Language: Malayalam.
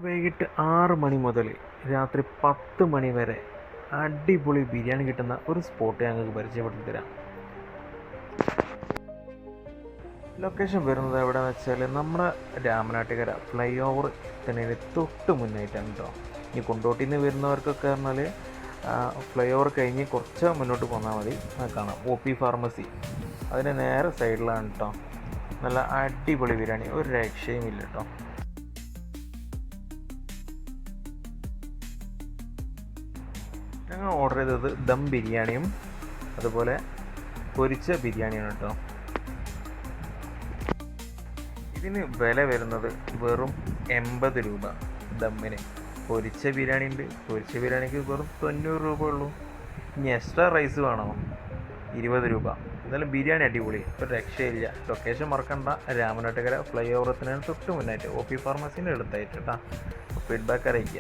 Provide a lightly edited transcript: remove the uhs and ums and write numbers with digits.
വൈകിട്ട് 6 മണി മുതൽ രാത്രി 10 മണി വരെ അടിപൊളി ബിരിയാണി കിട്ടുന്ന ഒരു സ്പോട്ട് ഞങ്ങൾക്ക് പരിചയപ്പെടുത്തി തരാം. ലൊക്കേഷൻ വരുന്നത് എവിടെയെന്ന് വെച്ചാൽ നമ്മുടെ രാമനാട്ടുകര ഫ്ലൈ ഓവർ തന്നെ തൊട്ട് മുന്നായിട്ടാണ് കേട്ടോ. ഈ കൊണ്ടോട്ടിയിൽ നിന്ന് വരുന്നവർക്കൊക്കെ പറഞ്ഞാൽ ഫ്ലൈ ഓവർ കഴിഞ്ഞ് കുറച്ച് മുന്നോട്ട് പോന്നാൽ മതി, കാണാം ഒ പി ഫാർമസി. അതിന് നേരെ സൈഡിലാണ് കേട്ടോ. നല്ല അടിപൊളി ബിരിയാണി, ഒരു രക്ഷയും ഇല്ല കേട്ടോ. ഞങ്ങൾ ഓർഡർ ചെയ്തത് ദം ബിരിയാണിയും അതുപോലെ പൊരിച്ച ബിരിയാണിയാണ് കേട്ടോ. ഇതിന് വില വരുന്നത് വെറും 80 രൂപ ദമ്മിന്. പൊരിച്ച ബിരിയാണി ഉണ്ട്, പൊരിച്ച ബിരിയാണിക്ക് വെറും 90 രൂപ ഉള്ളൂ. ഇനി എക്സ്ട്രാ റൈസ് വേണോ 20 രൂപ. എന്നാലും ബിരിയാണി അടിപൊളി, ഒരു രക്ഷയില്ല. ലൊക്കേഷൻ മറക്കണ്ട, രാമനാട്ടുകര ഫ്ലൈ ഓവറത്തിന് തൊട്ട് മുന്നായിട്ട് ഒ പി ഫാർമസീൻ്റെ അടുത്തായിട്ട് കേട്ടോ. ഫീഡ്ബാക്ക് അറിയിക്കുക.